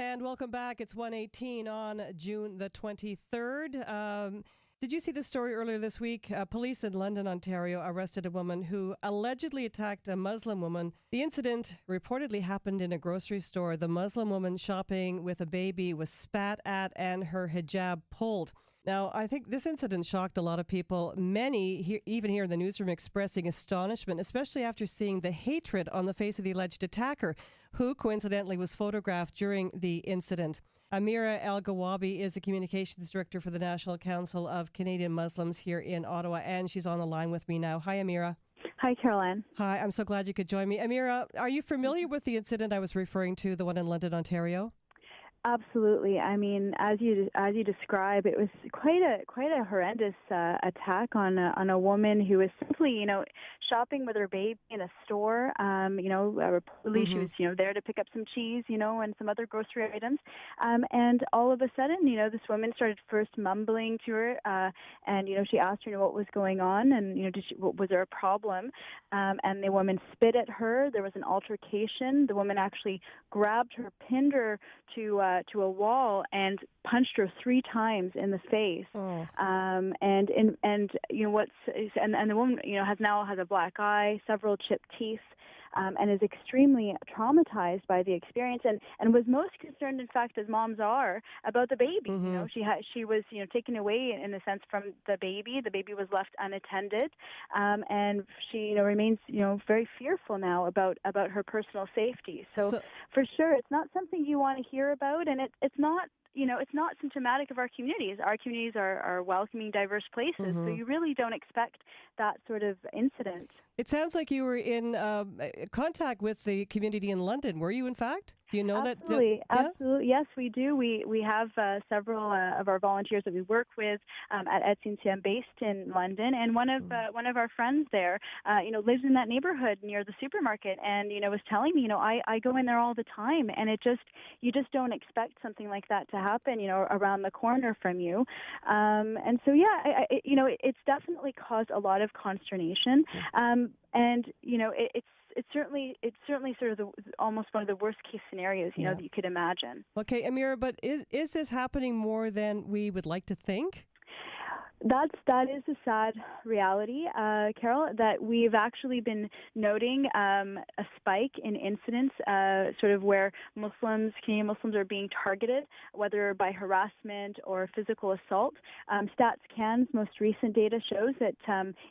And welcome back. It's 1:18 on June the 23rd. Did you see the story earlier this week? Police in London, Ontario arrested a woman who allegedly attacked a Muslim woman. The incident reportedly happened in a grocery store. The Muslim woman shopping with a baby was spat at and her hijab pulled. Now, I think this incident shocked a lot of people, many, even here in the newsroom, expressing astonishment, especially after seeing the hatred on the face of the alleged attacker, who coincidentally was photographed during the incident. Amira Elghawaby is the communications director for the National Council of Canadian Muslims here in Ottawa, and she's on the line with me now. Hi, Amira. Hi, Caroline. Hi, I'm so glad you could join me. Amira, are you familiar with the incident I was referring to, the one in London, Ontario? Absolutely. I mean, as you describe, it was quite a horrendous attack on a woman who was simply, shopping with her baby in a store. Reportedly she was, there to pick up some cheese, and some other grocery items. And all of a sudden, this woman started first mumbling to her, and she asked her what was going on, and was there a problem? And the woman spit at her. There was an altercation. The woman actually grabbed her, pinned her to a wall and punched her 3 times in the face. Oh. And the woman has a black eye, several chipped teeth. And is extremely traumatized by the experience, and was most concerned, in fact, as moms are, about the baby. Mm-hmm. She was taken away in a sense from the baby. The baby was left unattended, and she remains very fearful now about her personal safety. So for sure, it's not something you want to hear about, and it's not. It's not symptomatic of our communities. Our communities are welcoming, diverse places, so you really don't expect that sort of incident. It sounds like you were in contact with the community in London. Were you, in fact? Do you know that? Absolutely. Yes, we do. We have several of our volunteers that we work with at NCCM based in London, and one of our friends there, lives in that neighborhood near the supermarket, and was telling me, I go in there all the time, and you just don't expect something like that to happen, around the corner from you, and so it's definitely caused a lot of consternation, and it's certainly sort of almost one of the worst case scenarios that you could imagine. Okay, Amira, but is this happening more than we would like to think? That is a sad reality, Carol, that we've actually been noting a spike in incidents, sort of where Canadian Muslims are being targeted, whether by harassment or physical assault. Stats Can's most recent data shows that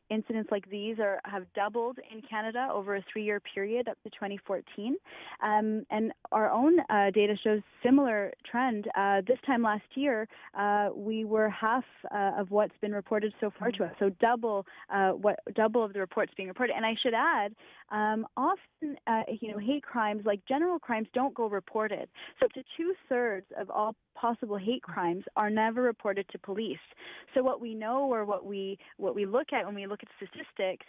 incidents like these have doubled in Canada over a 3-year period up to 2014. And our own data shows similar trend. This time last year, we were half of what's been reported so far to us, so double of the reports being reported. And I should add, often hate crimes, like general crimes, don't go reported. So up to 2/3 of all possible hate crimes are never reported to police. So what we know, or what we look at when we look at statistics,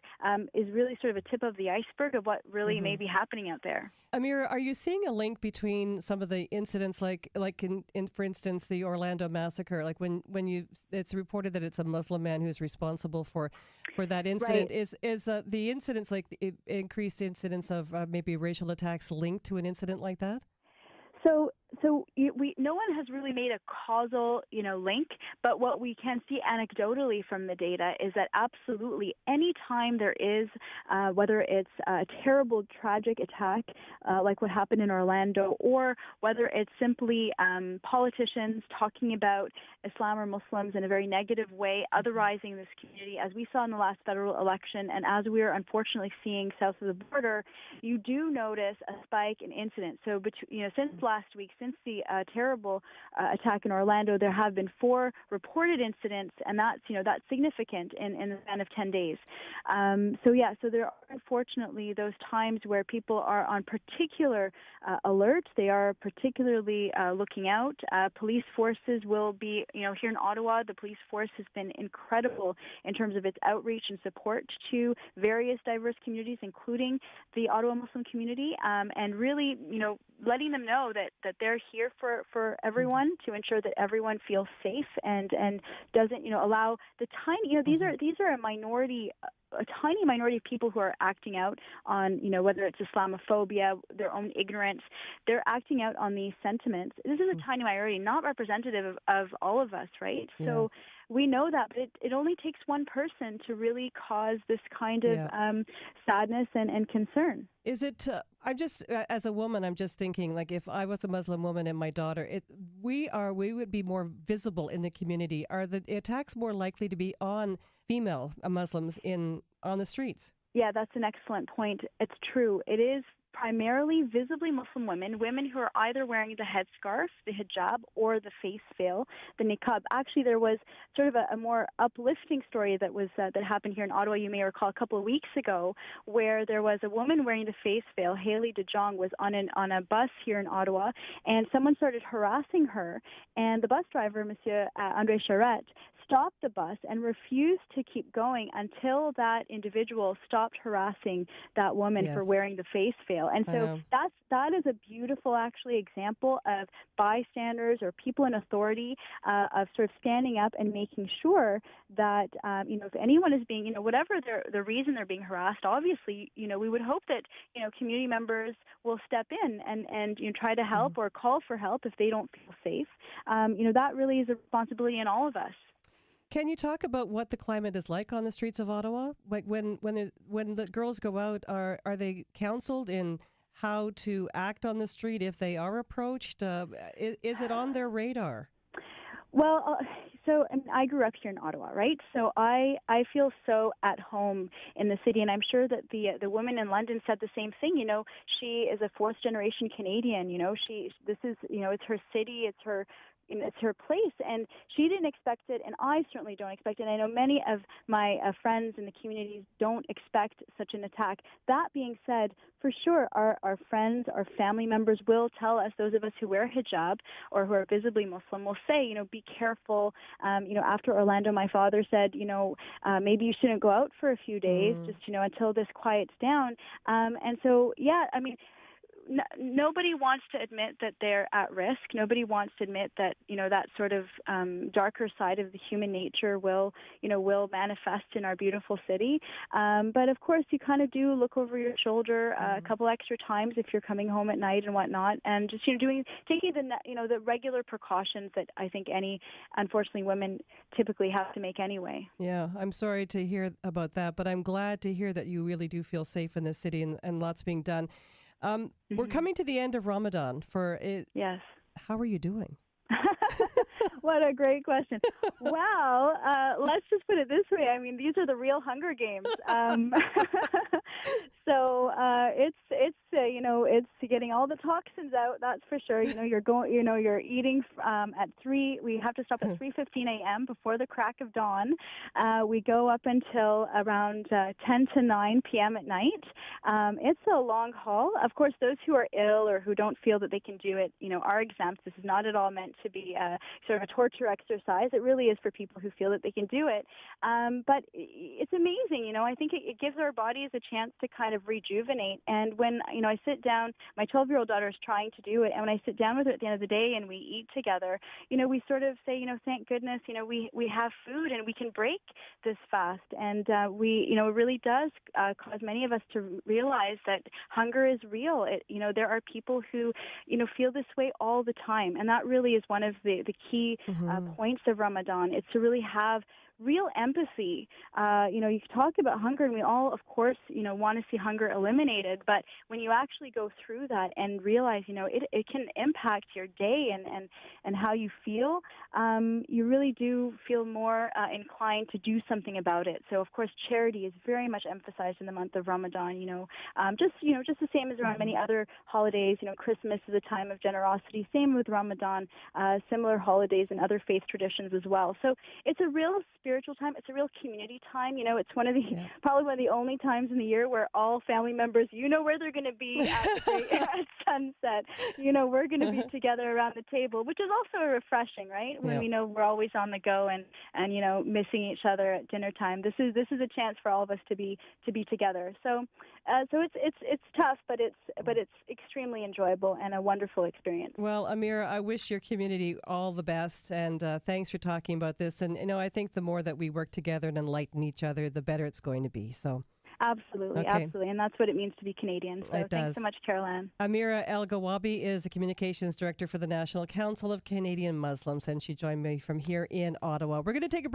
is really sort of a tip of the iceberg of what really may be happening out there. Amira, are you seeing a link between some of the incidents, like in for instance, the Orlando Massacre, like when it's reported that it's a Muslim man who's responsible for that incident? Right. Is the incidents, like the increased incidents of maybe racial attacks, linked to an incident like that? So no one has really made a causal, link, but what we can see anecdotally from the data is that absolutely any time there is, whether it's a terrible, tragic attack like what happened in Orlando, or whether it's simply politicians talking about Islam or Muslims in a very negative way, otherizing this community, as we saw in the last federal election, and as we are unfortunately seeing south of the border, you do notice a spike in incidents. So, since last week, since the terrible attack in Orlando, there have been 4 reported incidents, and that's significant in the span of 10 days. So there are unfortunately those times where people are on particular alert. They are particularly looking out. Police forces will be, here in Ottawa, the police force has been incredible in terms of its outreach and support to various diverse communities, including the Ottawa Muslim community, and really, letting them know that they're here for everyone, to ensure that everyone feels safe and doesn't allow the tiny these are a minority a tiny minority of people who are acting out on, whether it's Islamophobia, their own ignorance. They're acting out on these sentiments. This is a tiny minority, not representative of all of us, right? Yeah. So we know that, but it only takes one person to really cause this kind of sadness and concern. Is it, as a woman, I'm just thinking, like, if I was a Muslim woman and my daughter, we would be more visible in the community. Are the attacks more likely to be on female Muslims on the streets? Yeah, that's an excellent point. It's true. It is primarily visibly Muslim women who are either wearing the headscarf, the hijab, or the face veil, the niqab. Actually, there was sort of a more uplifting story that happened here in Ottawa, you may recall, a couple of weeks ago, where there was a woman wearing the face veil. Haley DeJong was on a bus here in Ottawa, and someone started harassing her, and the bus driver, Monsieur André Charette, stopped the bus and refused to keep going until that individual stopped harassing that woman for wearing the face veil. And so that is a beautiful, actually, example of bystanders or people in authority of sort of standing up and making sure that, if anyone is being, whatever the reason they're being harassed, obviously, we would hope that, community members will step in and try to help or call for help if they don't feel safe. That really is a responsibility in all of us. Can you talk about what the climate is like on the streets of Ottawa? Like when the girls go out, are they counseled in how to act on the street if they are approached? Is it on their radar? Well, I grew up here in Ottawa, right? So I feel so at home in the city, and I'm sure that the woman in London said the same thing. She is a fourth generation Canadian. It's her city, it's her place, and she didn't expect it, and I certainly don't expect it. And I know many of my friends in the communities don't expect such an attack. That being said, for sure, our friends, our family members will tell us, those of us who wear hijab or who are visibly Muslim will say, be careful. After Orlando, my father said, maybe you shouldn't go out for a few days, just, until this quiets down. And so, nobody wants to admit that they're at risk. Nobody wants to admit that, that sort of darker side of the human nature will manifest in our beautiful city. But of course, you kind of do look over your shoulder a couple extra times if you're coming home at night and whatnot, and just taking the regular precautions that I think unfortunately women typically have to make anyway. Yeah, I'm sorry to hear about that, but I'm glad to hear that you really do feel safe in this city and lots being done. We're coming to the end of Ramadan for it. Yes. How are you doing? What a great question. Well, let's just put it this way. I mean, these are the real Hunger Games. So it's getting all the toxins out. That's for sure. You're eating at 3. We have to stop at 3:15 a.m. before the crack of dawn. We go up until around 10 to 9 p.m. at night. It's a long haul. Of course, those who are ill or who don't feel that they can do it, are exempt. This is not at all meant to be sort of a torture exercise. It really is for people who feel that they can do it. But it's amazing. I think it gives our bodies a chance to kind of rejuvenate. And when, I sit down, my 12-year-old daughter is trying to do it. And when I sit down with her at the end of the day and we eat together, we sort of say, thank goodness, we have food and we can break this fast. And it really does cause many of us to realize that hunger is real. There are people who, feel this way all the time. And that really is one of the key points of Ramadan. It's to really have real empathy. You talk about hunger, and we all, of course, want to see hunger eliminated. But when you actually go through that and realize, it can impact your day and how you feel, you really do feel more inclined to do something about it. So, of course, charity is very much emphasized in the month of Ramadan. Just the same as around many other holidays. Christmas is a time of generosity. Same with Ramadan. Similar holidays and other faith traditions as well. So it's a real spiritual time. It's a real community time. It's one of the probably one of the only times in the year where all family members, where they're going to be at sunset. We're going to be together around the table, which is also refreshing, right? When we know we're always on the go and missing each other at dinner time. This is a chance for all of us to be together. So it's tough, but it's extremely enjoyable and a wonderful experience. Well, Amira, I wish your community all the best, and thanks for talking about this. And I think the more more that we work together and enlighten each other, the better it's going to be. So. Absolutely, Okay. absolutely. And that's what it means to be Canadian. So It thanks does. so much, Caroline. Amira Elghawaby is the Communications Director for the National Council of Canadian Muslims, and she joined me from here in Ottawa. We're going to take a break.